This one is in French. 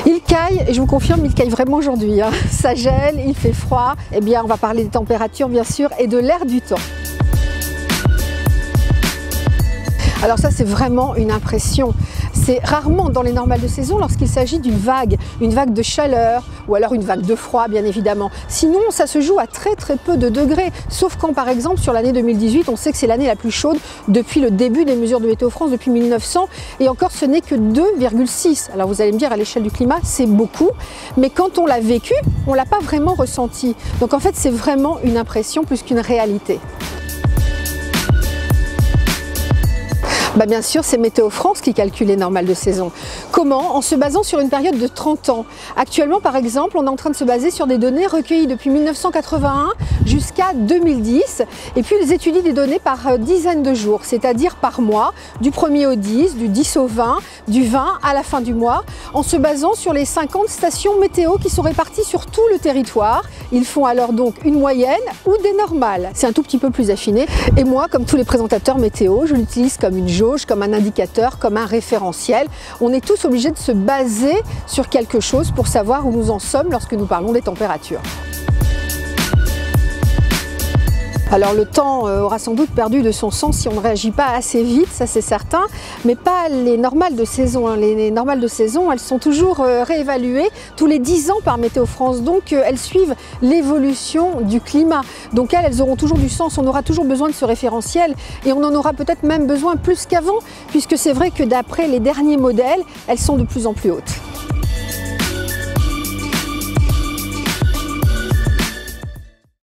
Il caille, et je vous confirme, il caille vraiment aujourd'hui. Ça gèle, il fait froid. Eh bien, on va parler des températures, bien sûr, et de l'air du temps. Alors ça, c'est vraiment une impression. C'est rarement dans les normales de saison lorsqu'il s'agit d'une vague de chaleur ou alors une vague de froid, bien évidemment. Sinon, ça se joue à très peu de degrés, sauf quand, par exemple, sur l'année 2018, on sait que c'est l'année la plus chaude depuis le début des mesures de Météo France, depuis 1900, et encore, ce n'est que 2,6. Alors vous allez me dire, à l'échelle du climat, c'est beaucoup, mais quand on l'a vécu, on ne l'a pas vraiment ressenti. Donc en fait, c'est vraiment une impression plus qu'une réalité. Bien sûr, c'est Météo France qui calcule les normales de saison. Comment? En se basant sur une période de 30 ans. Actuellement, par exemple, on est en train de se baser sur des données recueillies depuis 1981 jusqu'à 2010. Et puis, ils étudient des données par dizaines de jours, c'est-à-dire par mois, du 1er au 10, du 10 au 20, du 20 à la fin du mois, en se basant sur les 50 stations météo qui sont réparties sur tout le territoire. Ils font alors donc une moyenne ou des normales. C'est un tout petit peu plus affiné. Et moi, comme tous les présentateurs météo, je l'utilise comme une jauge, comme un indicateur, comme un référentiel. On est tous obligés de se baser sur quelque chose pour savoir où nous en sommes lorsque nous parlons des températures. Alors le temps aura sans doute perdu de son sens si on ne réagit pas assez vite, ça c'est certain, mais pas les normales de saison. Les normales de saison, elles sont toujours réévaluées tous les 10 ans par Météo France, donc elles suivent l'évolution du climat. Donc elles auront toujours du sens, on aura toujours besoin de ce référentiel et on en aura peut-être même besoin plus qu'avant, puisque c'est vrai que d'après les derniers modèles, elles sont de plus en plus hautes.